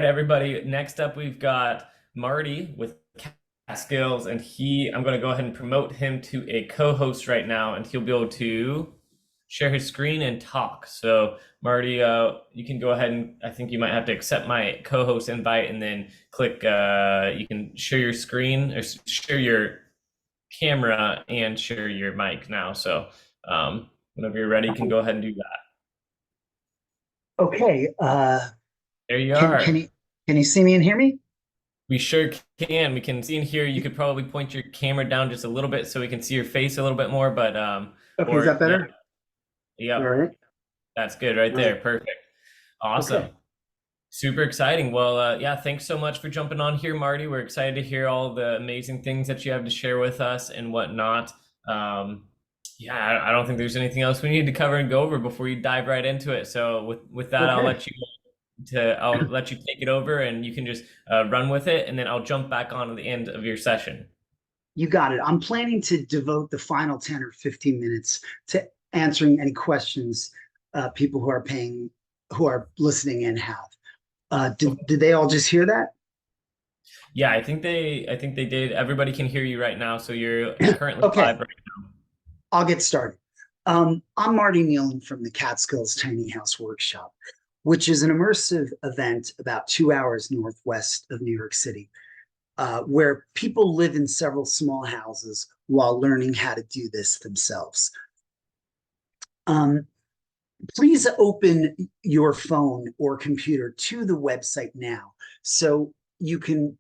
everybody. Next up, we've got Marty with Catskills, and I'm going to go ahead and promote him to a co-host right now, and he'll be able to share his screen and talk. So, Marty, you can go ahead and I think you might have to accept my co-host invite, and then click. You can share your screen or share your camera and share your mic now. So, whenever you're ready, you can go ahead and do that. Okay. There you Can are. can you can you see me and hear me? We sure can. We can see in here. You could probably point your camera down just a little bit so we can see your face a little bit more. But Okay, is that or yeah, better? All yep, right. that's good right All right. there. Perfect. Awesome. Okay. Super exciting. Well, yeah, thanks so much for jumping on here, Marty. We're excited to hear all the amazing things that you have to share with us and whatnot. Um, yeah, I don't think there's anything else we need to cover and go over before you dive right into it. So with that, Okay. I'll let you take it over and you can just run with it, and then I'll jump back on at the end of your session. You got it. I'm planning to devote the final 10 or 15 minutes to answering any questions people who are listening in have. Did they all just hear that? Yeah, I think they did. Everybody can hear you right now, so you're currently live Okay, right I'll get started. I'm Marty Nealon from the Catskills Tiny House Workshop, which is an immersive event about 2 hours northwest of New York City, where people live in several small houses while learning how to do this themselves. Um, Please open your phone or computer to the website now so you can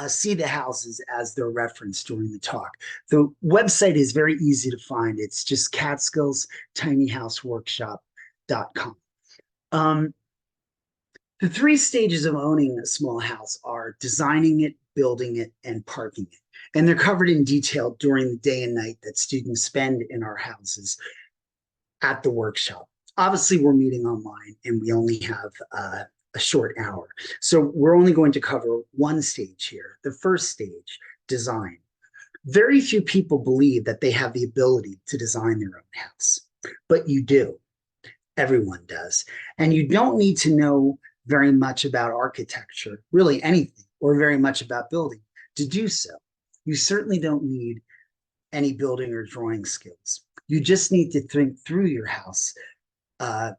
see the houses as they're referenced during the talk. The website is very easy to find. It's just catskillstinyhouseworkshop.com. Um, the three stages of owning a small house are designing it, building it, and parking it. And they're covered in detail during the day and night that students spend in our houses at the workshop. Obviously, we're meeting online and we only have a short hour. So we're only going to cover one stage here. The first stage, design. Very few people believe that they have the ability to design their own house, but you do. Everyone does. And you don't need to know very much about architecture, really anything, or very much about building to do so. You certainly don't need any building or drawing skills. You just need to think through your house, uh,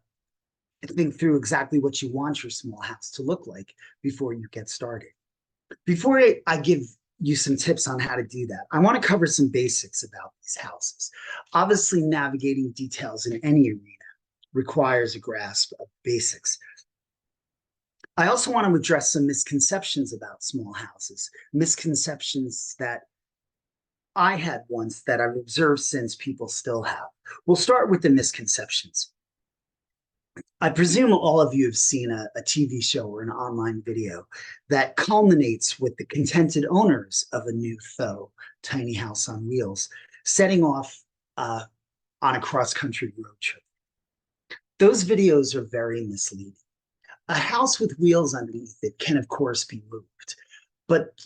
think through exactly what you want your small house to look like before you get started. Before I give you some tips on how to do that, I want to cover some basics about these houses. Obviously, navigating details in any arena requires a grasp of basics. I also want to address some misconceptions about small houses, misconceptions that I had once that I've observed since people still have. We'll start with the misconceptions. I presume all of you have seen a TV show or an online video that culminates with the contented owners of a new faux tiny house on wheels setting off on a cross country road trip. Those videos are very misleading. A house with wheels underneath it can, of course, be moved, but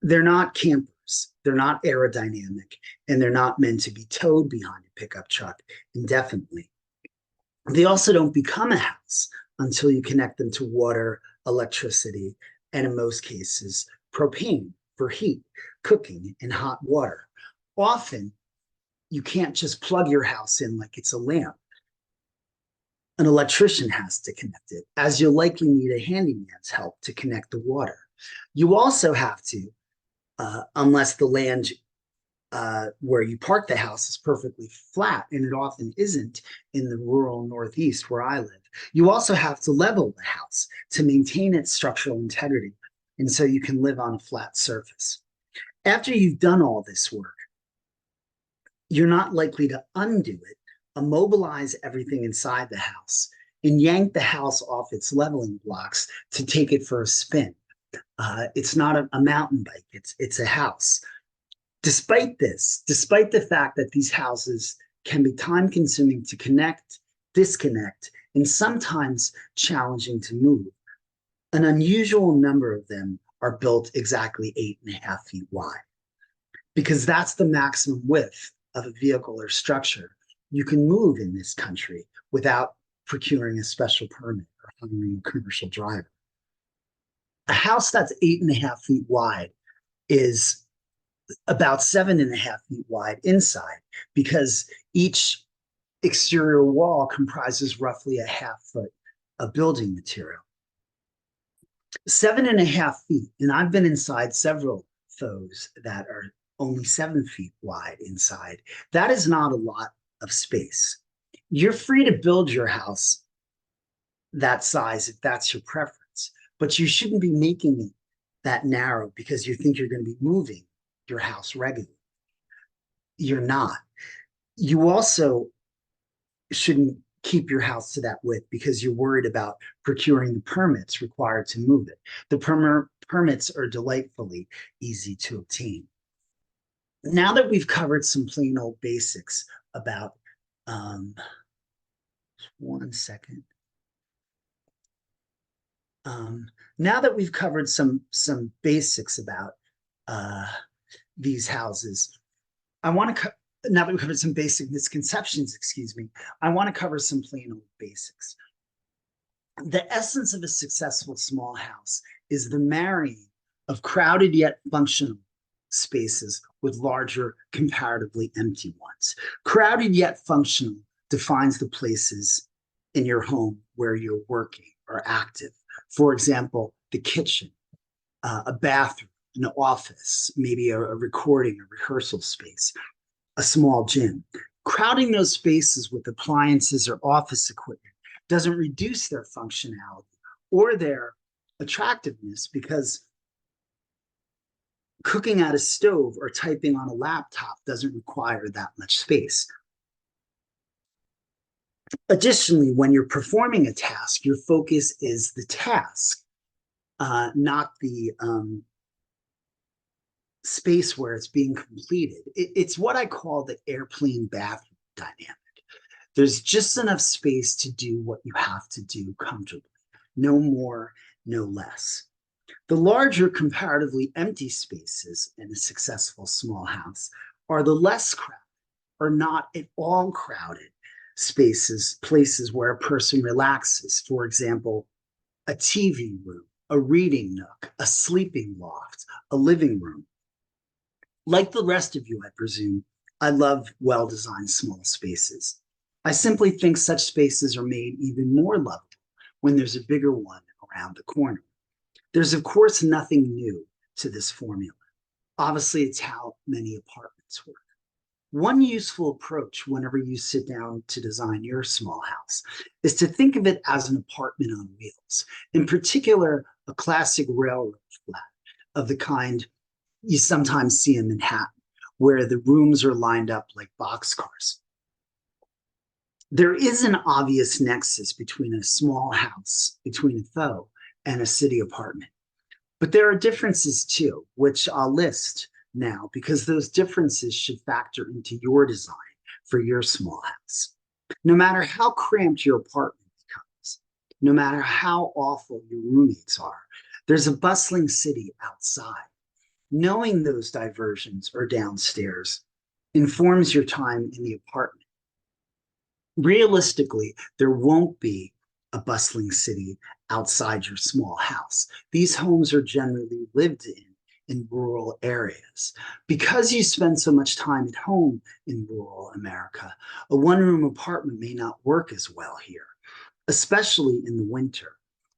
they're not campers. They're not aerodynamic, and they're not meant to be towed behind a pickup truck indefinitely. They also don't become a house until you connect them to water, electricity, and in most cases, propane for heat, cooking, and hot water. Often, you can't just plug your house in like it's a lamp. An electrician has to connect it, as you'll likely need a handyman's help to connect the water. You also have to, unless the land where you park the house is perfectly flat, and it often isn't in the rural Northeast where I live. You also have to level the house to maintain its structural integrity, and so you can live on a flat surface. After you've done all this work, you're not likely to undo it, immobilize everything inside the house, and yank the house off its leveling blocks to take it for a spin. It's not a mountain bike, it's a house. Despite this, despite the fact that these houses can be time consuming to connect, disconnect, and sometimes challenging to move, an unusual number of them are built exactly 8.5 feet wide, because that's the maximum width of a vehicle or structure you can move in this country without procuring a special permit or hiring a commercial driver. house that's 8.5 feet wide is about 7.5 feet wide inside, because each exterior wall comprises roughly a half foot of building material. 7.5 feet, and I've been inside several those that are only 7 feet wide inside. That is not a lot of space. You're free to build your house that size if that's your preference, but you shouldn't be making it that narrow because you think you're going to be moving your house regularly. You're not. You also shouldn't keep your house to that width because you're worried about procuring the permits required to move it. The permits are delightfully easy to obtain. Now that we've covered some plain old basics about, one second. Now that we've covered some basics about these houses, I want to now that we've covered some basic misconceptions, excuse me, I want to cover some plain old basics. The essence of a successful small house is the marrying of crowded yet functional spaces with larger, comparatively empty ones. Crowded yet functional defines the places in your home where you're working or active. For example, the kitchen, a bathroom, an office, maybe a recording or rehearsal space, a small gym. Crowding those spaces with appliances or office equipment doesn't reduce their functionality or their attractiveness, because cooking at a stove or typing on a laptop doesn't require that much space. Additionally, when you're performing a task, your focus is the task, not the space where it's being completed. It's what I call the airplane bathroom dynamic. There's just enough space to do what you have to do comfortably. No more, no less. The larger, comparatively empty spaces in a successful small house are the less crowded or not at all crowded spaces, places where a person relaxes. For example, a TV room, a reading nook, a sleeping loft, a living room. Like the rest of you, I presume, I love well-designed small spaces. I simply think such spaces are made even more lovable when there's a bigger one around the corner. There's, of course, nothing new to this formula. Obviously, it's how many apartments work. One useful approach whenever you sit down to design your small house is to think of it as an apartment on wheels, in particular, a classic railroad flat of the kind you sometimes see in Manhattan, where the rooms are lined up like boxcars. There is an obvious nexus between a small house, between a though, and a city apartment. But there are differences too, which I'll list now because those differences should factor into your design for your small house. No matter how cramped your apartment becomes, no matter how awful your roommates are, there's a bustling city outside. Knowing those diversions are downstairs informs your time in the apartment. Realistically, there won't be a bustling city outside your small house. These homes are generally lived in rural areas. Because you spend so much time at home in rural America, a one-room apartment may not work as well here, especially in the winter.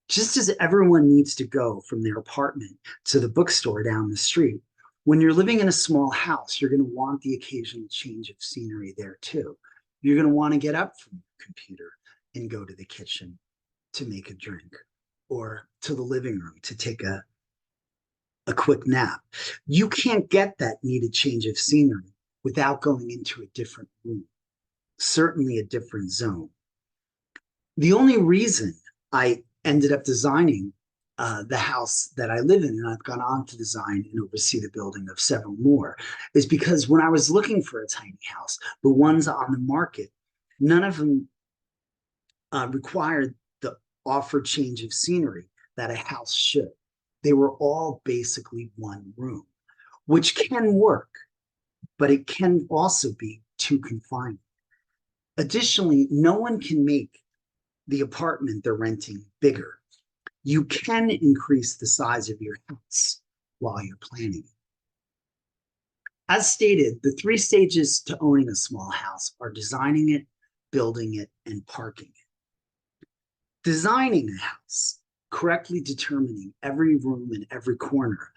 Just as everyone needs to go from their apartment to the bookstore down the street, when you're living in a small house, you're going to want the occasional change of scenery there too. You're going to want to get up from your computer and go to the kitchen to make a drink, or to the living room to take a quick nap. You can't get that needed change of scenery without going into a different room, certainly a different zone. The only reason I ended up designing the house that I live in, and I've gone on to design and oversee the building of several more, is because when I was looking for a tiny house, the ones on the market, none of them required the offered change of scenery that a house should. They were all basically one room, which can work, but it can also be too confining. Additionally, no one can make the apartment they're renting bigger. You can increase the size of your house while you're planning. As stated, the 3 stages to owning a small house are designing it, building it, and parking it. Designing a house, correctly determining every room and every corner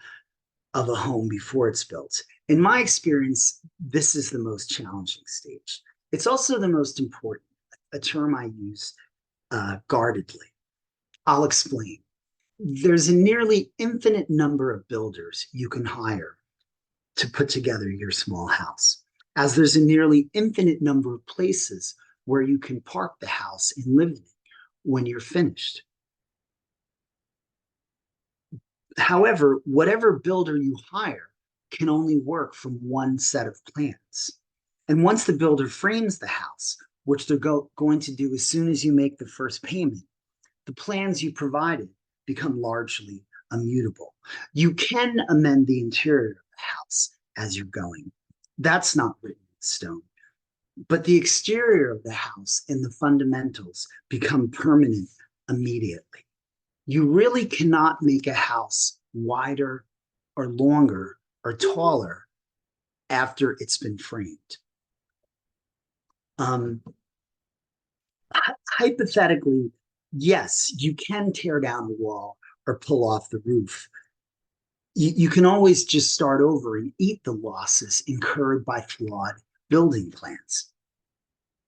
of a home before it's built. In my experience, this is the most challenging stage. It's also the most important, a term I use guardedly. I'll explain. There's a nearly infinite number of builders you can hire to put together your small house, as there's a nearly infinite number of places where you can park the house and live in it when you're finished. However, whatever builder you hire can only work from one set of plans. And once the builder frames the house, which they're going to do as soon as you make the first payment, the plans you provided become largely immutable. You can amend the interior of the house as you're going. That's not written in stone. But the exterior of the house and the fundamentals become permanent immediately. You really cannot make a house wider or longer or taller after it's been framed. Hypothetically, yes, you can tear down a wall or pull off the roof. You can always just start over and eat the losses incurred by flawed building plans.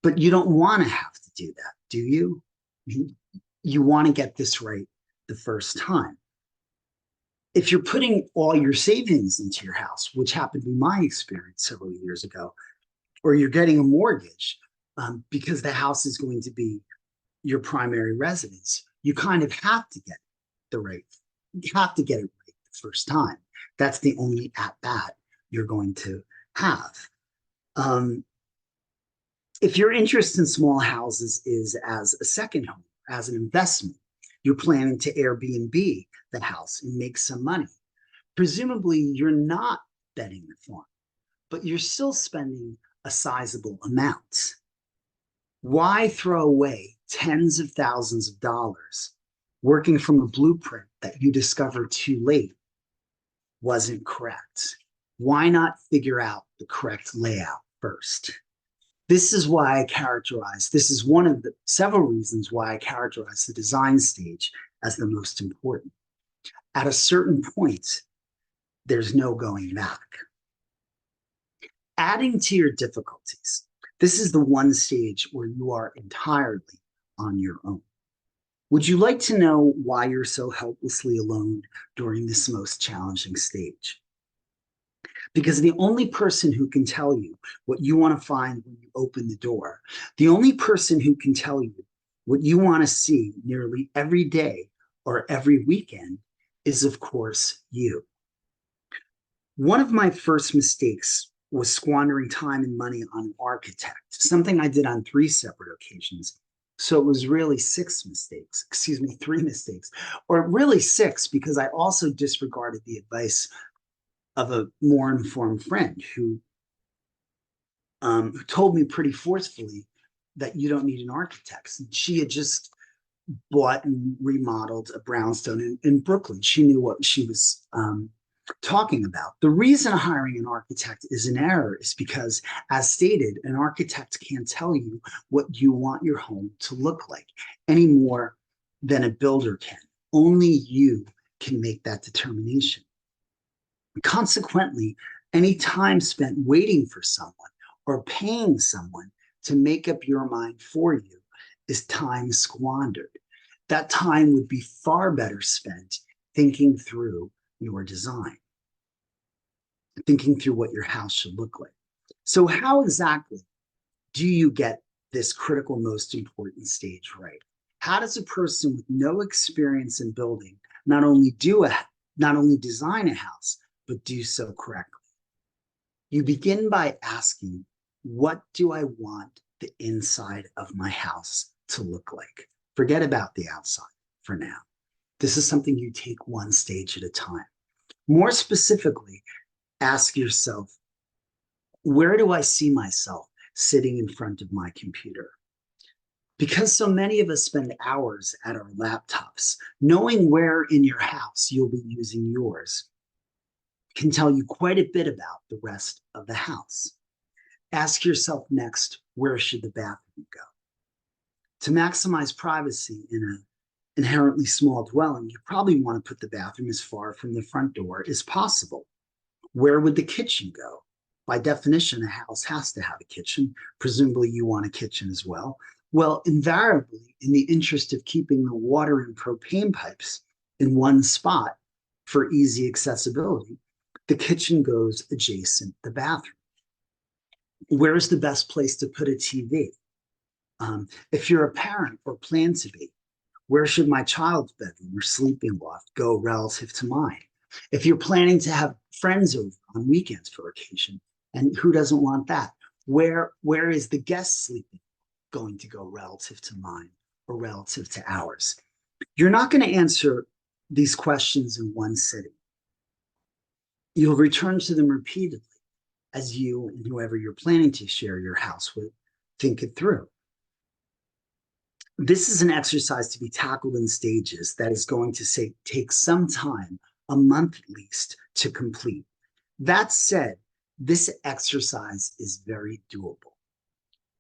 But you don't want to have to do that, do you? You want to get this right the first time. If you're putting all your savings into your house, which happened in my experience several years ago, or you're getting a mortgage because the house is going to be your primary residence, you kind of have to get you have to get it right the first time. That's the only at bat you're going to have. If your interest in small houses is as a second home, as an investment, you're planning to Airbnb the house and make some money. Presumably, you're not betting the farm, but you're still spending a sizable amount. Why throw away tens of thousands of dollars working from a blueprint that you discovered too late wasn't correct? Why not figure out the correct layout first? This is one of the several reasons why I characterize the design stage as the most important. At a certain point, there's no going back. Adding to your difficulties, this is the one stage where you are entirely on your own. Would you like to know why you're so helplessly alone during this most challenging stage? Because the only person who can tell you what you want to find when you open the door, the only person who can tell you what you want to see nearly every day or every weekend is, of course, you. One of my first mistakes was squandering time and money on an architect, something I did on 3 separate occasions. So it was really 3 mistakes, or really 6, because I also disregarded the advice of a more informed friend who told me pretty forcefully that you don't need an architect. And she had just bought and remodeled a brownstone in Brooklyn. She knew what she was talking about. The reason hiring an architect is an error is because, as stated, an architect can't tell you what you want your home to look like any more than a builder can. Only you can make that determination. Consequently, any time spent waiting for someone or paying someone to make up your mind for you is time squandered. That time would be far better spent thinking through your design, thinking through what your house should look like. So how exactly do you get this critical, most important stage right? How does a person with no experience in building not only design a house, but do so correctly? You begin by asking, what do I want the inside of my house to look like? Forget about the outside for now. This is something you take one stage at a time. More specifically, ask yourself, where do I see myself sitting in front of my computer? Because so many of us spend hours at our laptops, knowing where in your house you'll be using yours can tell you quite a bit about the rest of the house. Ask yourself next, where should the bathroom go? To maximize privacy in an inherently small dwelling, you probably want to put the bathroom as far from the front door as possible. Where would the kitchen go? By definition, a house has to have a kitchen. Presumably, you want a kitchen as well. Well, invariably, in the interest of keeping the water and propane pipes in one spot for easy accessibility, the kitchen goes adjacent the bathroom. Where is the best place to put a TV? If you're a parent or plan to be, where should my child's bedroom or sleeping loft go relative to mine? If you're planning to have friends over on weekends for occasion, and who doesn't want that? Where is the guest sleeping going to go relative to mine or relative to ours? You're not going to answer these questions in one sitting. You'll return to them repeatedly as you and whoever you're planning to share your house with think it through. This is an exercise to be tackled in stages that is going to take some time, a month at least, to complete. That said, this exercise is very doable.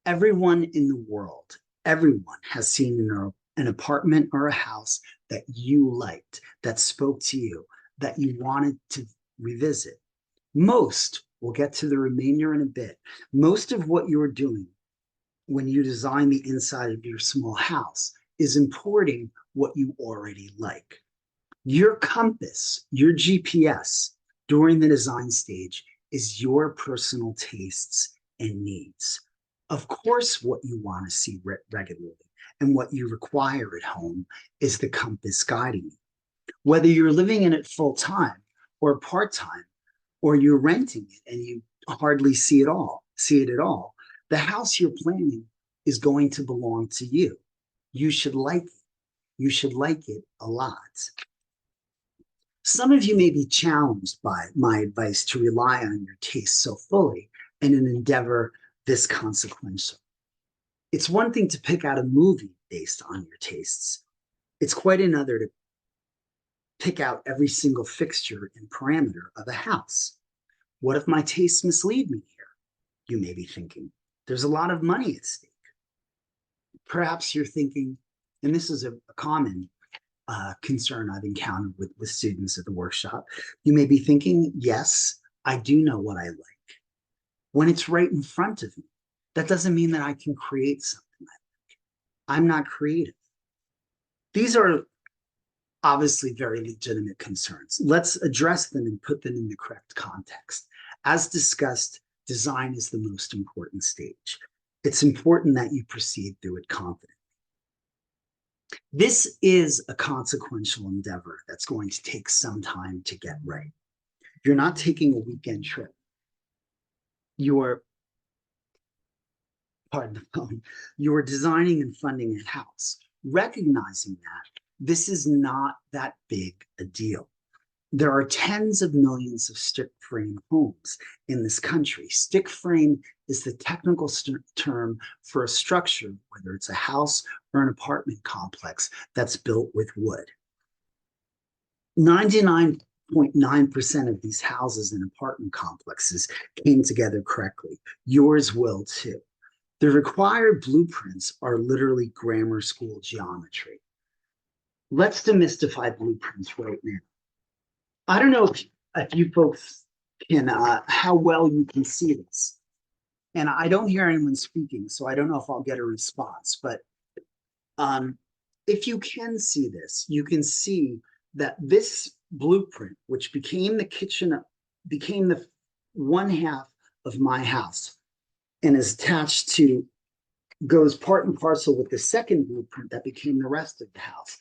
Everyone in the world, everyone has seen an apartment or a house that you liked, that spoke to you, that you wanted to revisit. Most, we'll get to the remainder in a bit, most of what you're doing when you design the inside of your small house is importing what you already like. Your compass, your GPS during the design stage is your personal tastes and needs. Of course, what you want to see regularly and what you require at home is the compass guiding you. Whether you're living in it full time or part time, or you're renting it and you hardly see it at all, the house you're planning is going to belong to you. You should like it. You should like it a lot. Some of you may be challenged by my advice to rely on your taste so fully in an endeavor this consequential. It's one thing to pick out a movie based on your tastes. It's quite another to pick out every single fixture and parameter of a house. What if my tastes mislead me here? You may be thinking. There's a lot of money at stake. Perhaps you're thinking, and this is a common concern I've encountered with students at the workshop, you may be thinking, yes, I do know what I like. When it's right in front of me, that doesn't mean that I can create something I like. I'm not creative. These are obviously very legitimate concerns. Let's address them and put them in the correct context. As discussed, design is the most important stage. It's important that you proceed through it confidently. This is a consequential endeavor that's going to take some time to get right. You're not taking a weekend trip. You are, pardon the phone, you are designing and funding a house, recognizing that this is not that big a deal. There are tens of millions of stick frame homes in this country. Stick frame is the technical term for a structure, whether it's a house or an apartment complex, that's built with wood. 99.9% of these houses and apartment complexes came together correctly. Yours will too. The required blueprints are literally grammar school geometry. Let's demystify blueprints right now. I don't know if you folks can, how well you can see this. And I don't hear anyone speaking, so I don't know if I'll get a response. But if you can see this, you can see that this blueprint, which became the kitchen, became the one half of my house and is attached to, goes part and parcel with the second blueprint that became the rest of the house.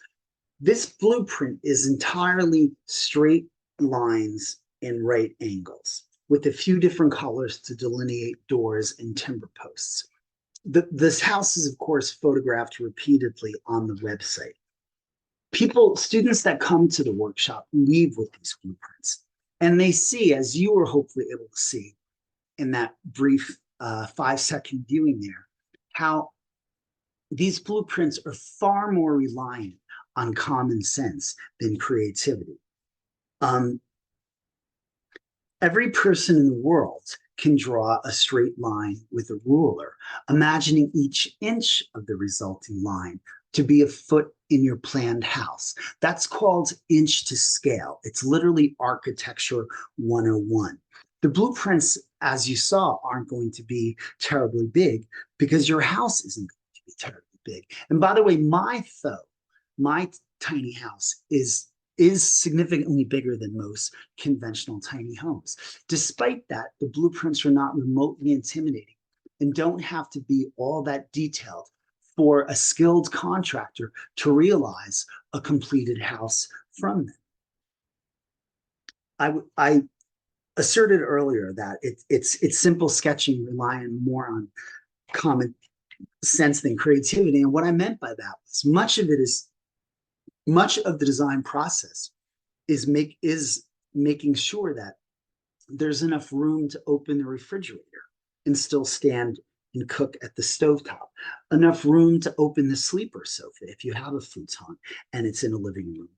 This blueprint is entirely straight lines and right angles with a few different colors to delineate doors and timber posts. This house is, of course, photographed repeatedly on the website. Students that come to the workshop leave with these blueprints, and they see, as you were hopefully able to see in that brief 5-second viewing there, how These blueprints are far more reliant on common sense than creativity. Um, every person in the world can draw a straight line with a ruler, imagining each inch of the resulting line to be a foot in your planned house. That's called inch to scale. It's literally architecture 101. The blueprints, as you saw, aren't going to be terribly big because your house isn't going to be terribly big. And by the way, my tiny house is significantly bigger than most conventional tiny homes. Despite that, the blueprints are not remotely intimidating and don't have to be all that detailed for a skilled contractor to realize a completed house from them. I asserted earlier that it's simple sketching relying more on common sense than creativity. And what I meant by that was much of the design process is making sure that there's enough room to open the refrigerator and still stand and cook at the stovetop, enough room to open the sleeper sofa if you have a futon and it's in a living room,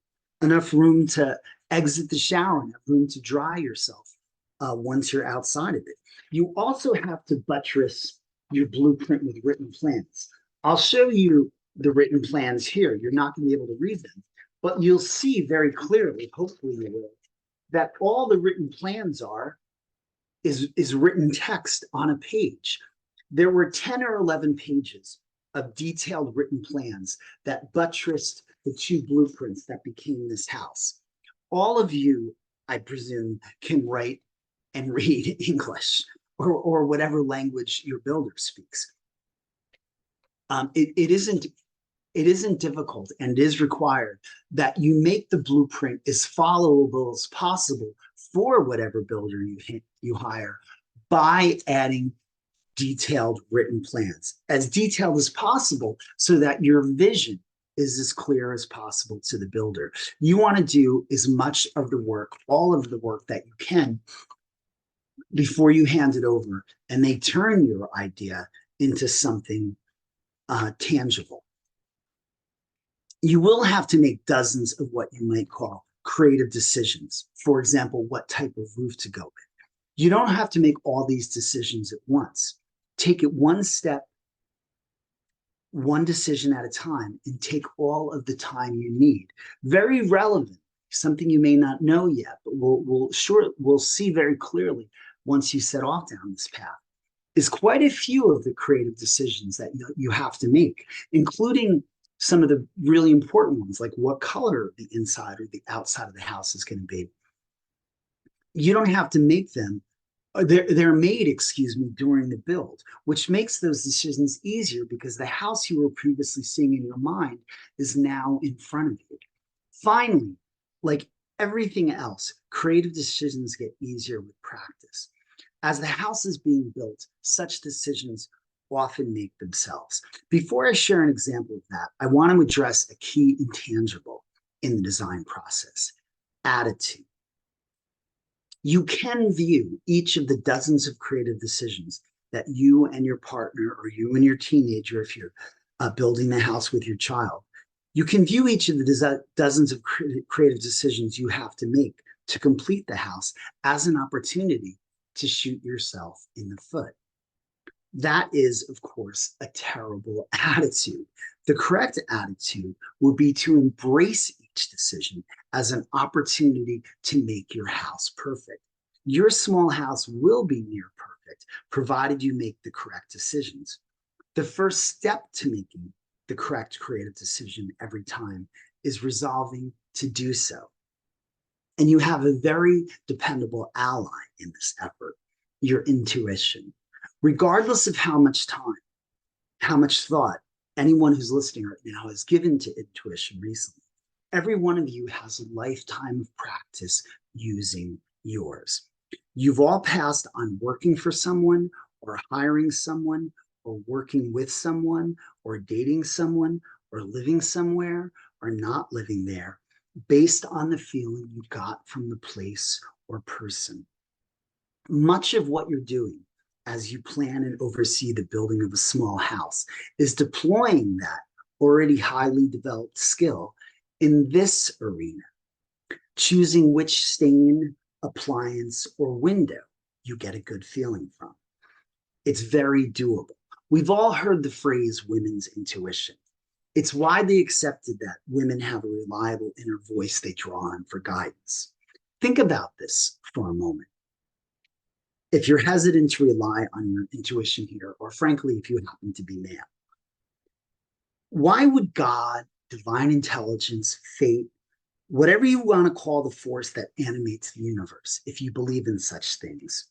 enough room to exit the shower, enough room to dry yourself once you're outside of it. You also have to buttress your blueprint with written plans. I'll show you the written plans here. You're not going to be able to read them, but you'll see very clearly, hopefully you will, that all the written plans are is written text on a page. There were 10 or 11 pages of detailed written plans that buttressed the two blueprints that became this house. All of you, I presume, can write and read English or whatever language your builder speaks. It isn't difficult, and it is required that you make the blueprint as followable as possible for whatever builder you hire by adding detailed written plans, as detailed as possible, so that your vision is as clear as possible to the builder. You want to do as much of the work, all of the work that you can before you hand it over and they turn your idea into something tangible. You will have to make dozens of what you might call creative decisions. For example, what type of roof to go with. You don't have to make all these decisions at once. Take it one step, one decision at a time, and take all of the time you need. Very relevant, something you may not know yet, but we'll see very clearly once you set off down this path, is quite a few of the creative decisions that you have to make, including some of the really important ones, like what color the inside or the outside of the house is going to be. You don't have to make them. They're made, excuse me, during the build, which makes those decisions easier because the house you were previously seeing in your mind is now in front of you. Finally, like everything else, creative decisions get easier with practice. As the house is being built, such decisions often make themselves. Before I share an example of that, I want to address a key intangible in the design process: attitude. You can view each of the dozens of creative decisions that you and your partner, or you and your teenager, if you're building the house with your child, you can view each of the dozens of creative decisions you have to make to complete the house as an opportunity to shoot yourself in the foot. That is, of course, a terrible attitude. The correct attitude would be to embrace each decision as an opportunity to make your house perfect. Your small house will be near perfect, provided you make the correct decisions. The first step to making the correct creative decision every time is resolving to do so. And you have a very dependable ally in this effort: your intuition. Regardless of how much time, how much thought anyone who's listening right now has given to intuition recently, every one of you has a lifetime of practice using yours. You've all passed on working for someone, or hiring someone, or working with someone, or dating someone, or living somewhere, or not living there, based on the feeling you got from the place or person. Much of what you're doing as you plan and oversee the building of a small house is deploying that already highly developed skill in this arena, choosing which stain, appliance, or window you get a good feeling from. It's very doable. We've all heard the phrase women's intuition. It's widely accepted that women have a reliable inner voice they draw on for guidance. Think about this for a moment. If you're hesitant to rely on your intuition here, or frankly, if you happen to be male, why would God, divine intelligence, fate, whatever you want to call the force that animates the universe, if you believe in such things,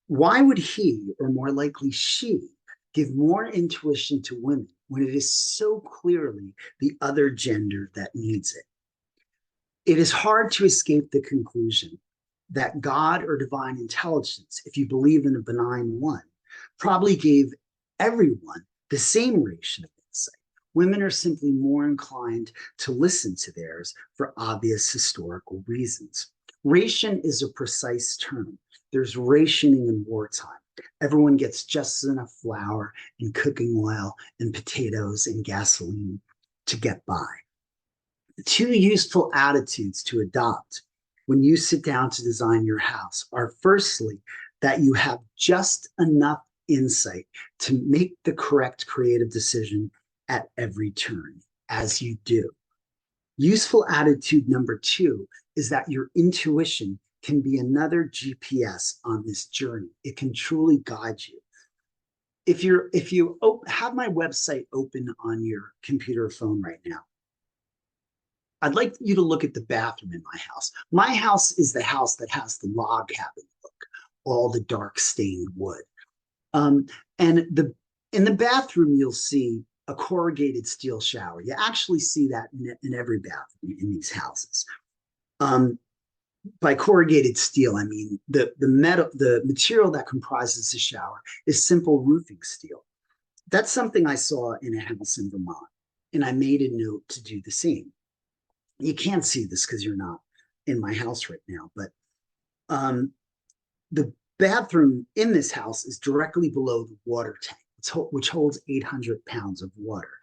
why would he, or more likely she, give more intuition to women when it is so clearly the other gender that needs it? It is hard to escape the conclusion that God or divine intelligence, if you believe in a benign one, probably gave everyone the same ration of insight. Women are simply more inclined to listen to theirs for obvious historical reasons. Ration is a precise term. There's rationing in wartime. Everyone gets just enough flour and cooking oil and potatoes and gasoline to get by. Two useful attitudes to adopt when you sit down to design your house are firstly, that you have just enough insight to make the correct creative decision at every turn, as you do. Useful attitude number two is that your intuition can be another GPS on this journey. It can truly guide you. If you have my website open on your computer or phone right now, I'd like you to look at the bathroom in my house. My house is the house that has the log cabin look, all the dark stained wood. And in the bathroom, you'll see a corrugated steel shower. You actually see that in every bathroom in these houses. By corrugated steel, I mean the material that comprises the shower is simple roofing steel. That's something I saw in a house in Vermont, and I made a note to do the same. You can't see this because you're not in my house right now, but the bathroom in this house is directly below the water tank, which holds 800 pounds of water.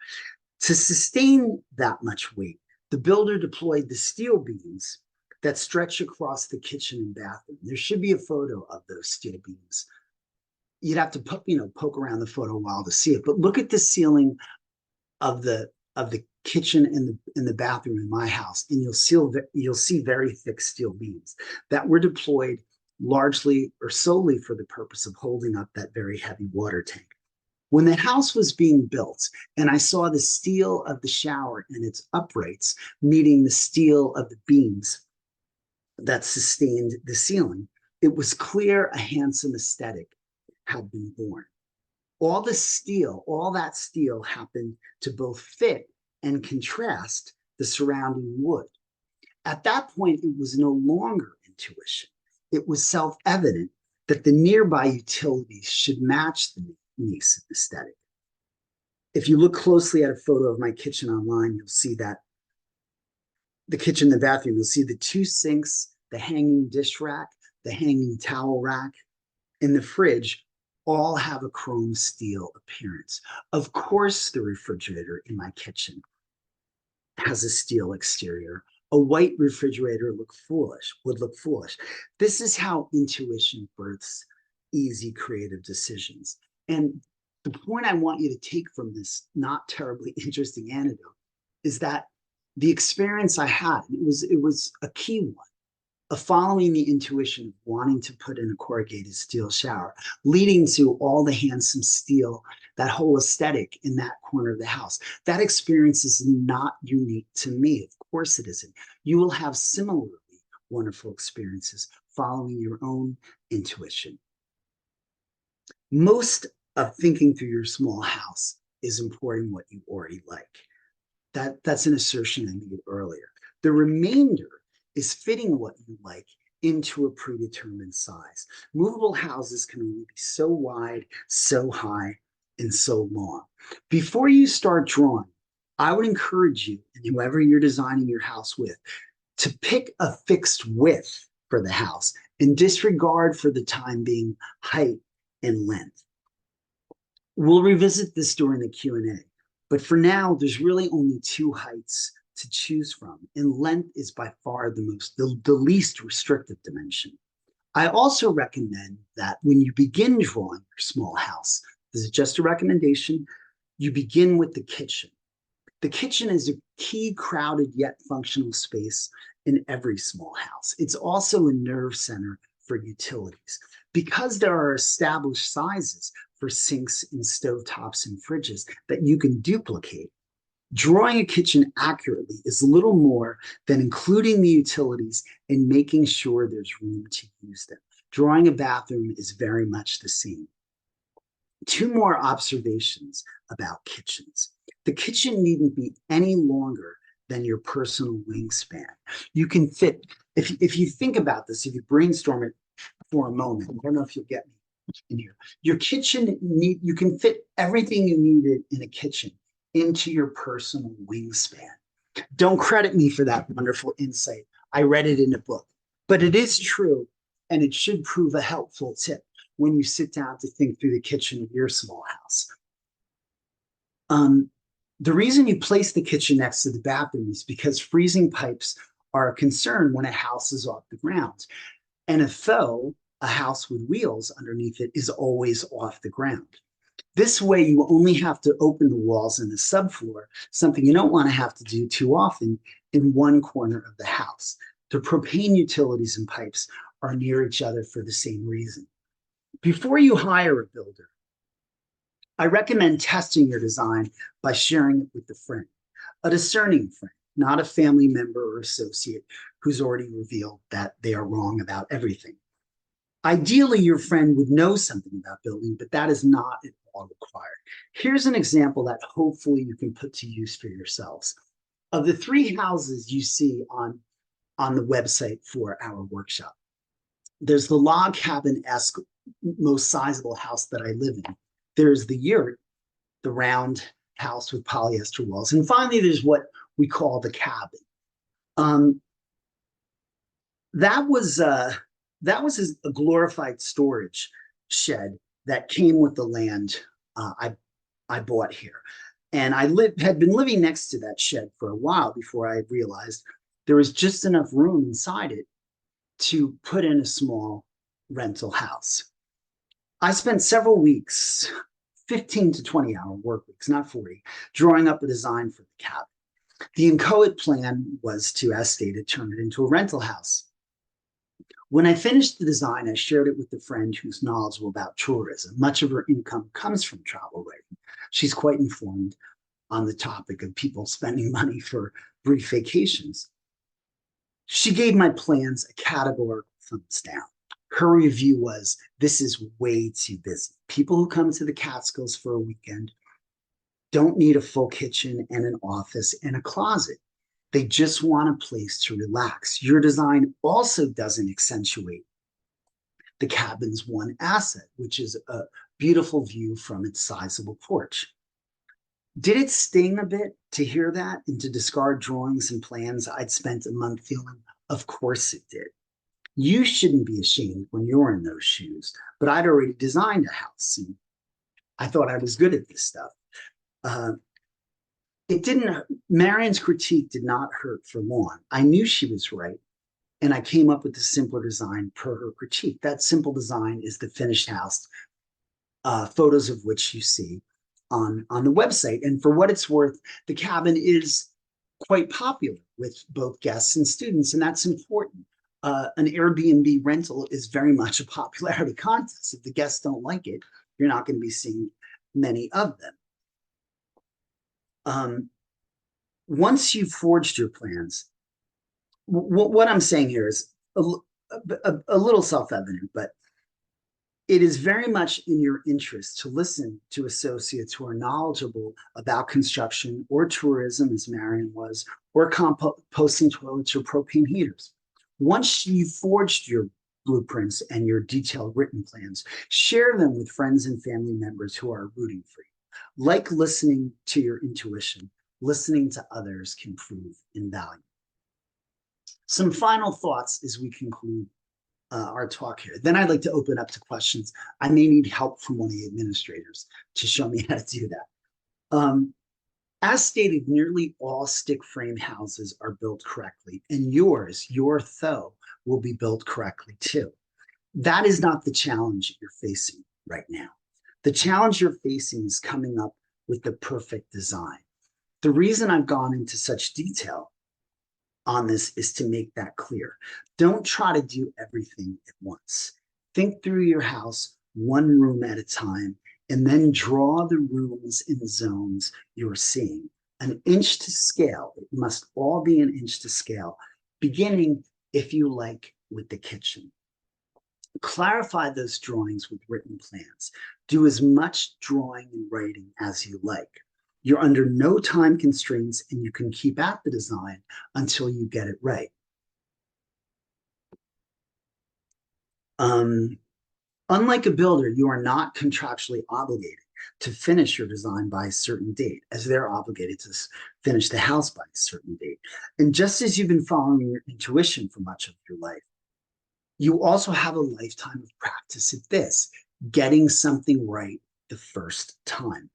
To sustain that much weight, the builder deployed the steel beams that stretch across the kitchen and bathroom. There should be a photo of those steel beams. You'd have to poke around the photo a while to see it, but look at the ceiling of the kitchen and the bathroom in my house, and you'll see very thick steel beams that were deployed largely or solely for the purpose of holding up that very heavy water tank. When the house was being built and I saw the steel of the shower and its uprights meeting the steel of the beams that sustained the ceiling, it was clear a handsome aesthetic had been born. All that steel happened to both fit and contrast the surrounding wood. At that point, it was no longer intuition. It was self-evident that the nearby utilities should match the nice aesthetic. If you look closely at a photo of my kitchen online, you'll see that the kitchen, the bathroom, you'll see the two sinks, the hanging dish rack, the hanging towel rack, and the fridge all have a chrome steel appearance. Of course, the refrigerator in my kitchen has a steel exterior. A white refrigerator would look foolish. This is how intuition births easy creative decisions. And the point I want you to take from this not terribly interesting anecdote is that the experience I had, it was a key one, of following the intuition of wanting to put in a corrugated steel shower, leading to all the handsome steel, that whole aesthetic in that corner of the house. That experience is not unique to me. Of course it isn't. You will have similarly wonderful experiences following your own intuition. Most of thinking through your small house is importing what you already like. That's an assertion I made earlier. The remainder is fitting what you like into a predetermined size. Movable houses can only be so wide, so high, and so long. Before you start drawing, I would encourage you, and whoever you're designing your house with, to pick a fixed width for the house and disregard for the time being height and length. We'll revisit this during the Q&A, but for now, there's really only two heights to choose from, and length is by far the least restrictive dimension. I also recommend that when you begin drawing your small house, this is just a recommendation, you begin with the kitchen. The kitchen is a key, crowded yet functional space in every small house. It's also a nerve center for utilities. Because there are established sizes for sinks and stovetops and fridges that you can duplicate, drawing a kitchen accurately is little more than including the utilities and making sure there's room to use them. Drawing a bathroom is very much the same. Two more observations about kitchens. The kitchen needn't be any longer than your personal wingspan. You can fit, if you think about this, if you brainstorm it for a moment, I don't know if you'll get me in here. Your kitchen, you can fit everything you needed in a kitchen into your personal wingspan. Don't credit me for that wonderful insight. I read it in a book, but it is true, and it should prove a helpful tip when you sit down to think through the kitchen of your small house. The reason you place the kitchen next to the bathroom is because freezing pipes are a concern when a house is off the ground. And a house with wheels underneath it is always off the ground. This way, you only have to open the walls in the subfloor, something you don't want to have to do too often in one corner of the house. The propane utilities and pipes are near each other for the same reason. Before you hire a builder, I recommend testing your design by sharing it with a friend, a discerning friend, not a family member or associate who's already revealed that they are wrong about everything. Ideally, your friend would know something about building, but that is not at all required. Here's an example that hopefully you can put to use for yourselves. Of the three houses you see on the website for our workshop, there's the log cabin-esque most sizable house that I live in. There's the yurt, the round house with polyester walls. And finally, there's what we call the cabin. That was a glorified storage shed that came with the land I bought here. And I had been living next to that shed for a while before I realized there was just enough room inside it to put in a small rental house. I spent several weeks, 15 to 20-hour work weeks, not 40, drawing up a design for the cabin. The inchoate plan was to, as stated, turn it into a rental house. When I finished the design, I shared it with a friend who's knowledgeable about tourism. Much of her income comes from travel writing. She's quite informed on the topic of people spending money for brief vacations. She gave my plans a categorical thumbs down. Her review was, this is way too busy. People who come to the Catskills for a weekend don't need a full kitchen and an office and a closet. They just want a place to relax. Your design also doesn't accentuate the cabin's one asset, which is a beautiful view from its sizable porch. Did it sting a bit to hear that and to discard drawings and plans I'd spent a month feeling? Of course it did. You shouldn't be ashamed when you're in those shoes, but I'd already designed a house and I thought I was good at this stuff. Marion's critique did not hurt for long. I knew she was right, and I came up with a simpler design per her critique. That simple design is the finished house, photos of which you see on the website. And for what it's worth, the cabin is quite popular with both guests and students, and that's important. An Airbnb rental is very much a popularity contest. If the guests don't like it, you're not going to be seeing many of them. Once you've forged your plans, what I'm saying here is a little self-evident, but it is very much in your interest to listen to associates who are knowledgeable about construction or tourism, as Marion was, or composting toilets or propane heaters. Once you've forged your blueprints and your detailed written plans, share them with friends and family members who are rooting for you. Like listening to your intuition, listening to others can prove invaluable. Some final thoughts as we conclude our talk here. Then I'd like to open up to questions. I may need help from one of the administrators to show me how to do that. As stated, nearly all stick frame houses are built correctly, and your though, will be built correctly too. That is not the challenge you're facing right now. The challenge you're facing is coming up with the perfect design. The reason I've gone into such detail on this is to make that clear. Don't try to do everything at once. Think through your house one room at a time, and then draw the rooms and zones you're seeing. An inch to scale. It must all be an inch to scale, beginning, if you like, with the kitchen. Clarify those drawings with written plans. Do as much drawing and writing as you like. You're under no time constraints, and you can keep at the design until you get it right. Unlike a builder, you are not contractually obligated to finish your design by a certain date, as they're obligated to finish the house by a certain date. And just as you've been following your intuition for much of your life, you also have a lifetime of practice at this, getting something right the first time.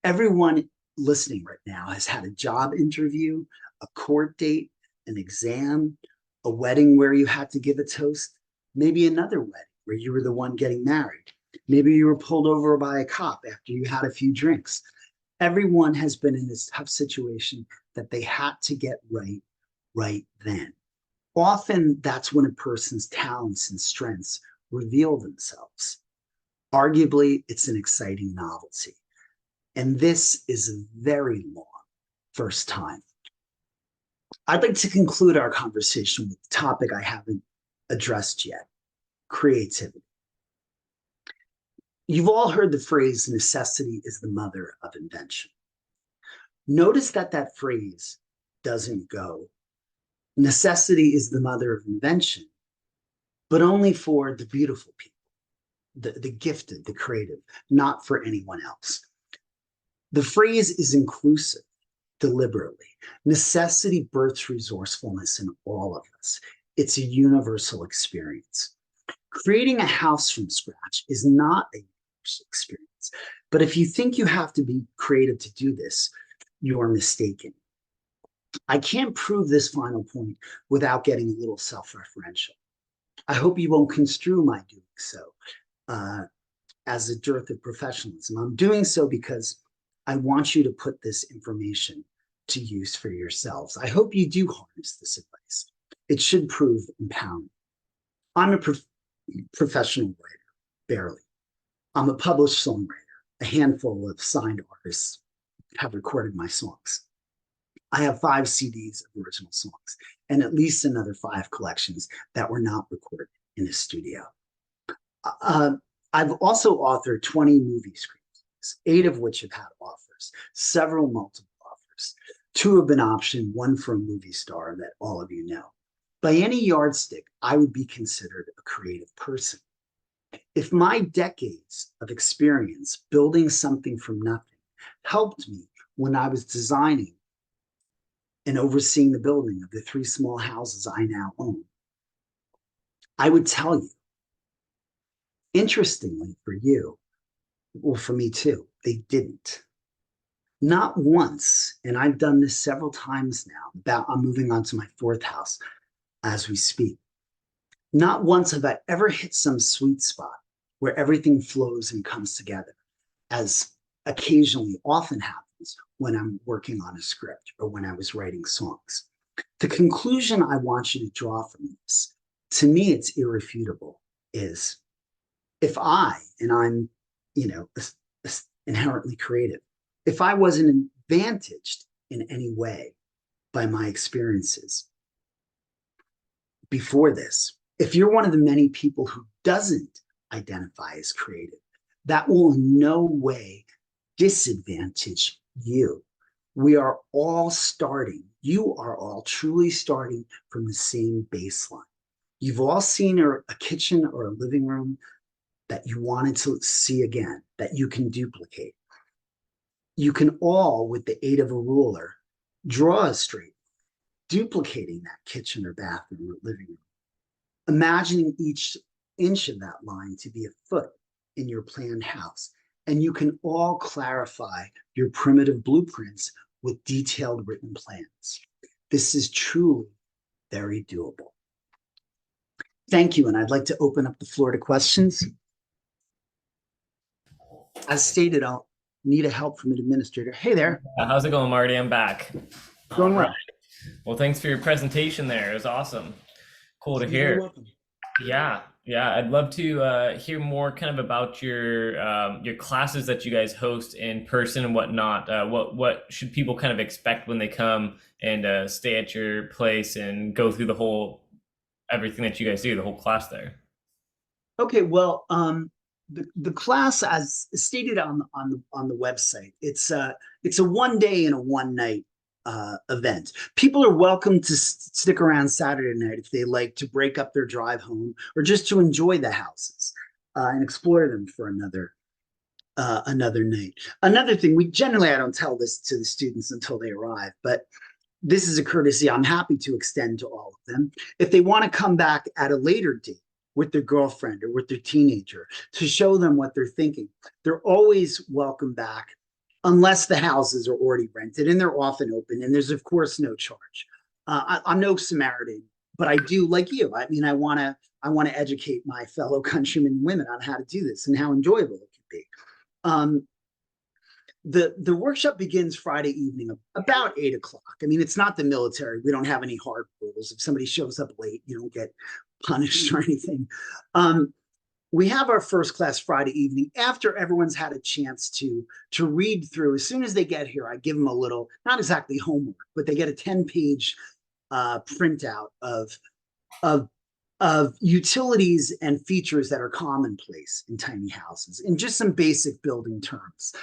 Everyone listening right now has had a job interview, a court date, an exam, a wedding where you had to give a toast, maybe another wedding where you were the one getting married. Maybe you were pulled over by a cop after you had a few drinks. Everyone has been in this tough situation that they had to get right then. Often that's when a person's talents and strengths reveal themselves. Arguably, it's an exciting novelty. And this is a very long first time. I'd like to conclude our conversation with the topic I haven't addressed yet: creativity. You've all heard the phrase, necessity is the mother of invention. Notice that that phrase doesn't go, necessity is the mother of invention, but only for the beautiful people, the gifted, the creative, not for anyone else. The phrase is inclusive deliberately. Necessity births resourcefulness in all of us. It's a universal experience. Creating a house from scratch is not a universal experience, but if you think you have to be creative to do this, you are mistaken. I can't prove this final point without getting a little self-referential. I hope you won't construe my doing so as a dearth of professionalism. I'm doing so because I want you to put this information to use for yourselves. I hope you do harness this advice. It should prove empowering. I'm a professional writer, barely. I'm a published songwriter. A handful of signed artists have recorded my songs. I have 5 CDs of original songs and at least another 5 collections that were not recorded in a studio. I've also authored 20 movie screenplays, 8 of which have had offers, several multiple offers. 2 have been optioned, 1 for a movie star that all of you know. By any yardstick, I would be considered a creative person. If my decades of experience building something from nothing helped me when I was designing and overseeing the building of the 3 small houses I now own, I would tell you, interestingly for you, well, for me too, they didn't. Not once, and I've done this several times now, I'm moving on to my 4th house as we speak. Not once have I ever hit some sweet spot where everything flows and comes together, as occasionally often happens when I'm working on a script or when I was writing songs. The conclusion I want you to draw from this, to me it's irrefutable, is if I, and I'm, inherently creative, if I wasn't advantaged in any way by my experiences before this, if you're one of the many people who doesn't identify as creative, that will in no way disadvantage you. We are all starting, you are all truly starting from the same baseline. You've all seen a kitchen or a living room that you wanted to see again, that you can duplicate. You can all, with the aid of a ruler, draw a straight, duplicating that kitchen or bathroom or living room. imagining each inch of that line to be a foot in your planned house. And you can all clarify your primitive blueprints with detailed written plans. This is truly very doable. Thank you, and I'd like to open up the floor to questions. As stated, I'll need a help from an administrator. Hey there. How's it going, Marty? I'm back. All Going well. right. Well, thanks for your presentation there. It was awesome. Cool to You're hear. welcome. Yeah, yeah. I'd love to hear more kind of about your classes that you guys host in person and whatnot. What should people kind of expect when they come and stay at your place and go through the whole everything that you guys do, the whole class there? Okay, well, the class, as stated on the website, it's a 1 day and a 1 night event. People are welcome to stick around Saturday night if they like to break up their drive home or just to enjoy the houses and explore them for another night. Another thing, I don't tell this to the students until they arrive, but this is a courtesy I'm happy to extend to all of them. If they want to come back at a later date with their girlfriend or with their teenager to show them what they're thinking, they're always welcome back unless the houses are already rented, and they're often open, and there's of course no charge. I'm no Samaritan, but I do, like you. I mean, I want to educate my fellow countrymen and women on how to do this and how enjoyable it can be. The workshop begins Friday evening about 8 o'clock. I mean, it's not the military. We don't have any hard rules. If somebody shows up late, you don't get punished or anything. We have our first class Friday evening after everyone's had a chance to read through. As soon as they get here, I give them a little, not exactly homework, but they get a 10-page printout of utilities and features that are commonplace in tiny houses in just some basic building terms.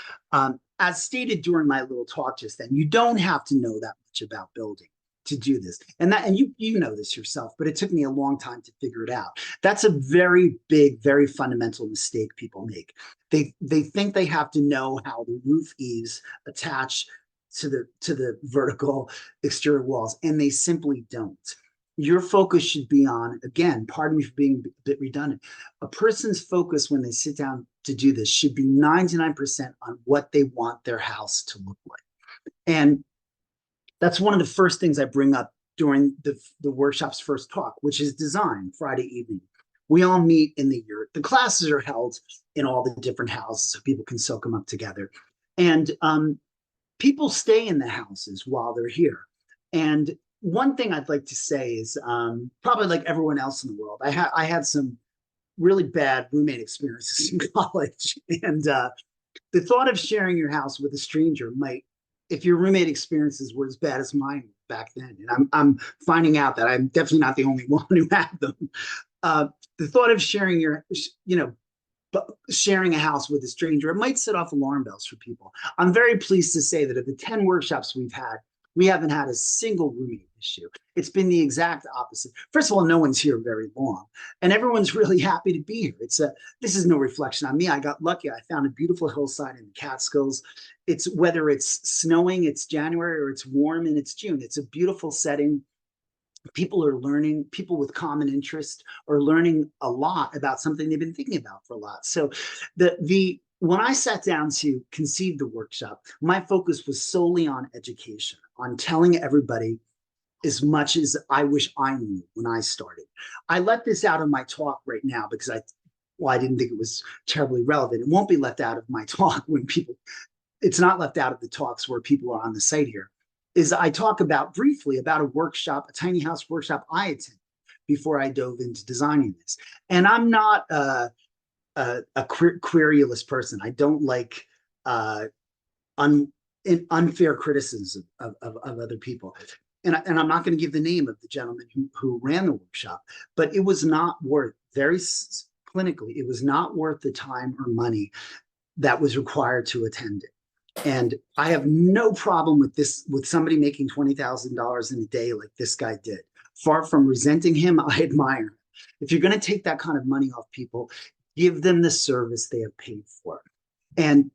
As stated during my little talk just then, you don't have to know that much about building to do this. And you know this yourself, but it took me a long time to figure it out. That's a very big, very fundamental mistake people make. They think they have to know how the roof eaves attach to the vertical exterior walls, and they simply don't. Your focus should be on, again, pardon me for being a bit redundant, a person's focus when they sit down to do this should be 99% on what they want their house to look like. And that's one of the first things I bring up during the workshop's first talk, which is design, Friday evening. We all meet in the yurt. The classes are held in all the different houses so people can soak them up together. And people stay in the houses while they're here. And one thing I'd like to say is probably like everyone else in the world, I had some really bad roommate experiences in college. And the thought of sharing your house with a stranger might, if your roommate experiences were as bad as mine back then, and I'm finding out that I'm definitely not the only one who had them. The thought of sharing sharing a house with a stranger, it might set off alarm bells for people. I'm very pleased to say that of the 10 workshops we've had, we haven't had a single roommate issue. It's been the exact opposite. First of all, no one's here very long, and everyone's really happy to be here. This is no reflection on me. I got lucky. I found a beautiful hillside in the Catskills. It's whether it's snowing, it's January, or it's warm and it's June. It's a beautiful setting. People are learning. People with common interest are learning a lot about something they've been thinking about for a lot. So when I sat down to conceive the workshop, my focus was solely on education, on telling everybody as much as I wish I knew when I started. I let this out of my talk right now because I didn't think it was terribly relevant. It won't be left out of my talk it's not left out of the talks where people are on the site here, is I talk briefly about a tiny house workshop I attended before I dove into designing this. And I'm not a querulous person. I don't like unfair criticism of other people. And I'm not going to give the name of the gentleman who ran the workshop, but it was not worth, very clinically, it was not worth the time or money that was required to attend it. And I have no problem with somebody making $20,000 in a day like this guy did. Far from resenting him, I admire him. If you're going to take that kind of money off people, give them the service they have paid for. And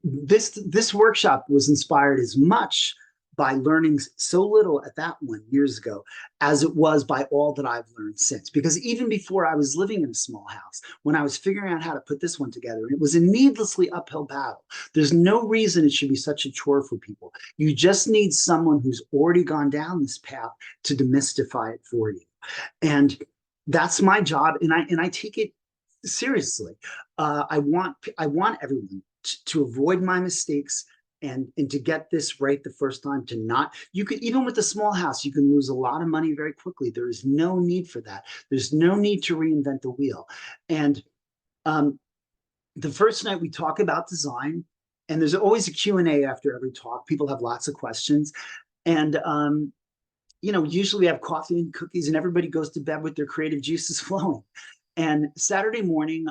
this workshop was inspired as much by learning so little at that one years ago as it was by all that I've learned since. Because even before I was living in a small house, when I was figuring out how to put this one together, and it was a needlessly uphill battle. There's no reason it should be such a chore for people. You just need someone who's already gone down this path to demystify it for you. And that's my job, and I take it seriously. I want everyone to avoid my mistakes and to get this right the first time. To not, you could, even with a small house, you can lose a lot of money very quickly. There is no need for that. There's no need to reinvent the wheel. And the first night we talk about design, and there's always a Q&A after every talk. People have lots of questions, and usually we have coffee and cookies, and everybody goes to bed with their creative juices flowing. And Saturday morning,